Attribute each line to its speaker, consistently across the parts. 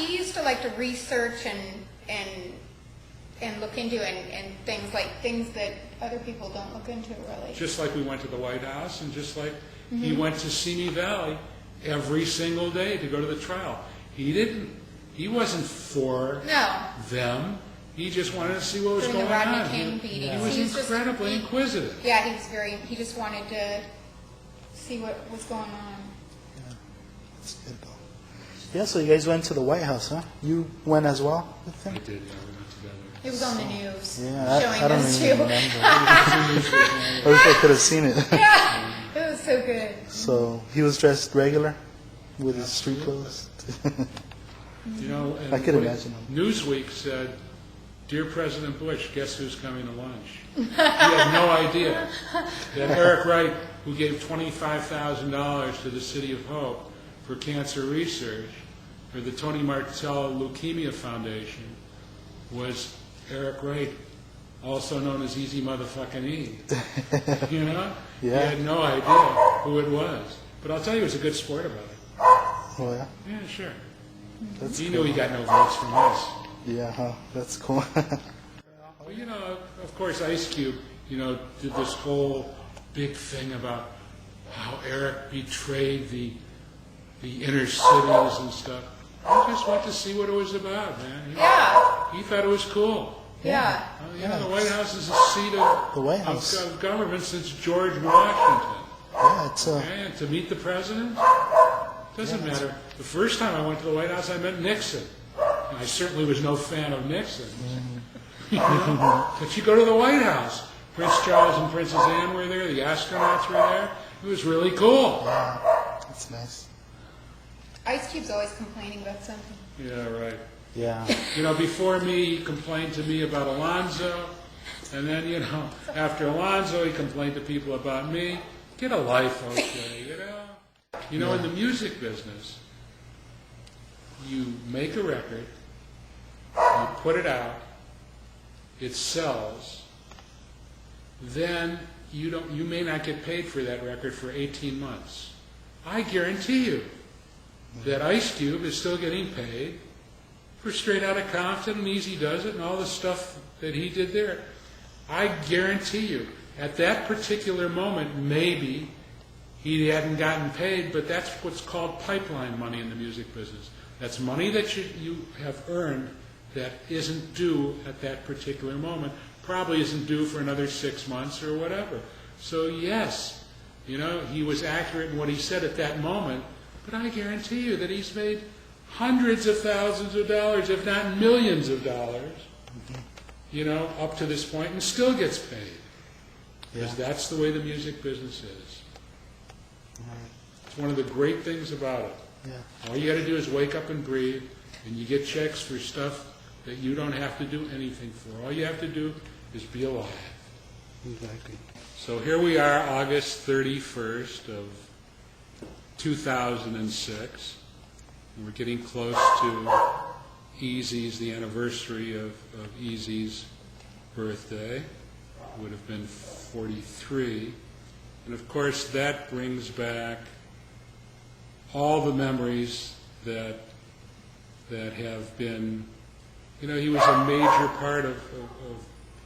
Speaker 1: he used to like to research and look into and things that other people don't look into really.
Speaker 2: Just like we went to the White House, and just like he went to Simi Valley every single day to go to the trial. He wasn't for them. He just wanted to see what was going on. He was incredibly inquisitive.
Speaker 1: Yeah, he just wanted to see what was going on.
Speaker 3: Yeah, that's good though. Yeah, so you guys went to the White House, huh? You went as well with him?
Speaker 2: I did, yeah, we went together.
Speaker 1: It was on the news.
Speaker 3: Yeah,
Speaker 1: showing
Speaker 3: I don't
Speaker 1: us
Speaker 3: even
Speaker 1: too.
Speaker 3: remember. I wish I could have seen it.
Speaker 1: Yeah, it was so good.
Speaker 3: So he was dressed regular with his street clothes?
Speaker 2: You know, and
Speaker 3: I could imagine him.
Speaker 2: Newsweek said, "Dear President Bush, guess who's coming to lunch?" He had no idea that Eric Wright, who gave $25,000 to the City of Hope for cancer research, for the Tony Martell Leukemia Foundation, was Eric Wright, also known as Easy Motherfucking E. You know?
Speaker 3: Yeah.
Speaker 2: He had no idea who it was. But I'll tell you, he was a good sport about it.
Speaker 3: Oh, yeah?
Speaker 2: Yeah, sure.
Speaker 3: That's
Speaker 2: He
Speaker 3: cool.
Speaker 2: knew he got no votes from us.
Speaker 3: Yeah, huh? That's cool.
Speaker 2: Well, you know, of course, Ice Cube, you know, did this whole big thing about how Eric betrayed the inner cities and stuff. I just went to see what it was about, man. He thought it was cool.
Speaker 1: Yeah.
Speaker 2: You know, the White House is a seat
Speaker 3: The White House.
Speaker 2: of government since George Washington.
Speaker 3: Yeah, it's
Speaker 2: And to meet the president, doesn't matter. The first time I went to the White House, I met Nixon. And I certainly was no fan of Nixon. You know? But you go to the White House. Prince Charles and Princess Anne were there. The astronauts were there. It was really cool.
Speaker 3: Yeah, that's nice.
Speaker 1: Ice Cube's always complaining about something.
Speaker 2: Yeah, right.
Speaker 3: Yeah.
Speaker 2: You know, before me, he complained to me about Alonzo. And then, you know, after Alonzo, he complained to people about me. Get a life, okay, you know? You know, in the music business, you make a record, you put it out, it sells, then you may not get paid for that record for 18 months. I guarantee you that Ice Cube is still getting paid for Straight Outta Compton and Easy Does It and all the stuff that he did there. I guarantee you, at that particular moment, maybe he hadn't gotten paid, but that's what's called pipeline money in the music business. That's money that you have earned that isn't due at that particular moment, probably isn't due for another 6 months or whatever. So yes, you know, he was accurate in what he said at that moment, but I guarantee you that he's made hundreds of thousands of dollars, if not millions of dollars, you know, up to this point, and still gets paid. Because that's the way the music business is. It's one of the great things about it.
Speaker 3: Yeah.
Speaker 2: All you got to do is wake up and breathe, and you get checks for stuff that you don't have to do anything for. All you have to do is be alive.
Speaker 3: Exactly.
Speaker 2: So here we are, August 31st of 2006. And we're getting close to Easy's, the anniversary of Easy's birthday. It would have been 43. And of course that brings back all the memories that have been, you know, he was a major part of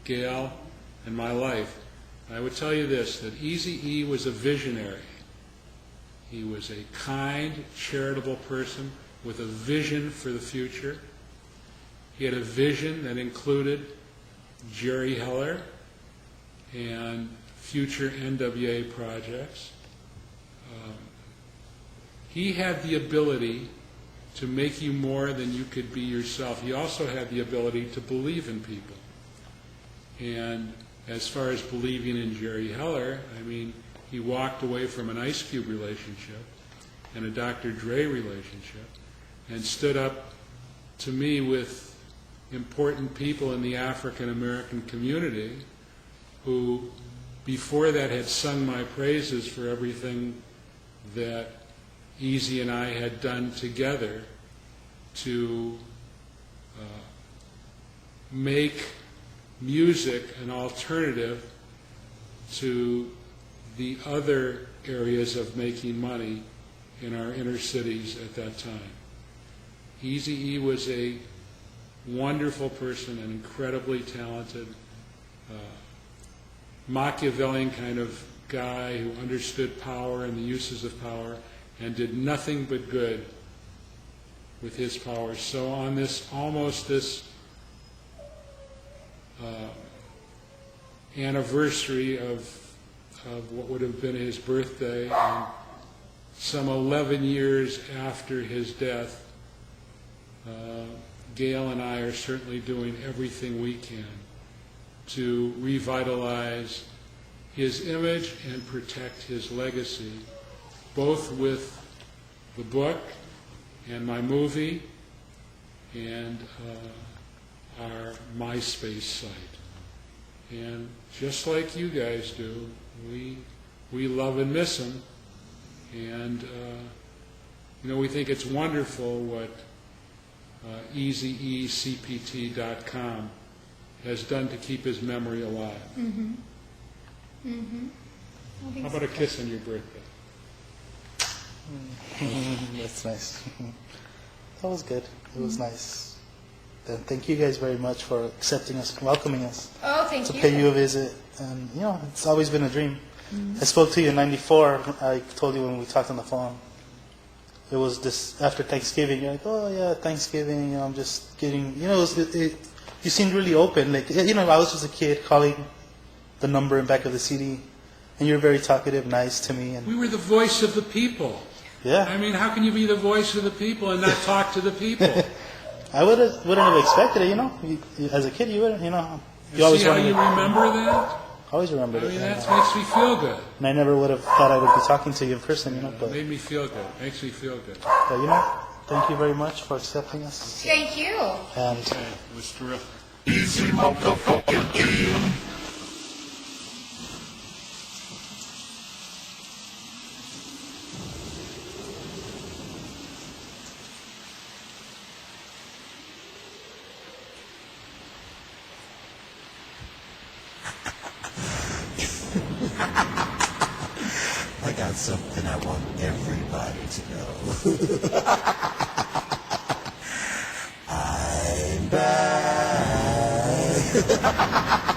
Speaker 2: Gayle and my life. I would tell you this, that Eazy-E was a visionary. He was a kind, charitable person with a vision for the future. He had a vision that included Jerry Heller and future NWA projects. He had the ability to make you more than you could be yourself. He also had the ability to believe in people. And as far as believing in Jerry Heller, I mean, he walked away from an Ice Cube relationship and a Dr. Dre relationship and stood up to me with important people in the African American community who before that had sung my praises for everything that Easy and I had done together to make music an alternative to the other areas of making money in our inner cities at that time. Eazy-E was a wonderful person, an incredibly talented, Machiavellian kind of guy who understood power and the uses of power and did nothing but good with his power. So on this, almost this anniversary of what would have been his birthday, and some 11 years after his death, Gayle and I are certainly doing everything we can to revitalize his image and protect his legacy, both with the book and my movie and our MySpace site. And just like you guys do, we love and miss him. And, we think it's wonderful what EasyECPT.com has done to keep his memory alive.
Speaker 1: Mm-hmm. Mm-hmm.
Speaker 2: How about a kiss on your birthday?
Speaker 3: That's nice. That was good. It was nice. And thank you guys very much for accepting us, welcoming us
Speaker 1: Oh, thank
Speaker 3: to
Speaker 1: you.
Speaker 3: pay you a visit. And, it's always been a dream. I spoke to you in '94. I told you when we talked on the phone. It was this after Thanksgiving. You're like, oh yeah, Thanksgiving. I'm just getting. You seemed really open. Like I was just a kid calling the number in back of the CD, and you were very talkative, nice to me. And
Speaker 2: We were the voice of the people.
Speaker 3: yeah,
Speaker 2: I mean, how can you be the voice of the people and not talk to the people?
Speaker 3: I wouldn't have expected it. As a kid, you wouldn't. You always
Speaker 2: See how
Speaker 3: wanted
Speaker 2: you
Speaker 3: to.
Speaker 2: remember that?
Speaker 3: Always remembered
Speaker 2: I
Speaker 3: it.
Speaker 2: mean,
Speaker 3: And,
Speaker 2: that makes me feel good.
Speaker 3: and I never would have thought I would be talking to you in person.
Speaker 2: It
Speaker 3: But
Speaker 2: made me feel good. Makes me feel good.
Speaker 3: thank you very much for accepting us.
Speaker 1: Thank you.
Speaker 3: And
Speaker 2: Okay, it was terrific.
Speaker 4: Easy motherfucking E. I got something I want everybody to know. I'm back.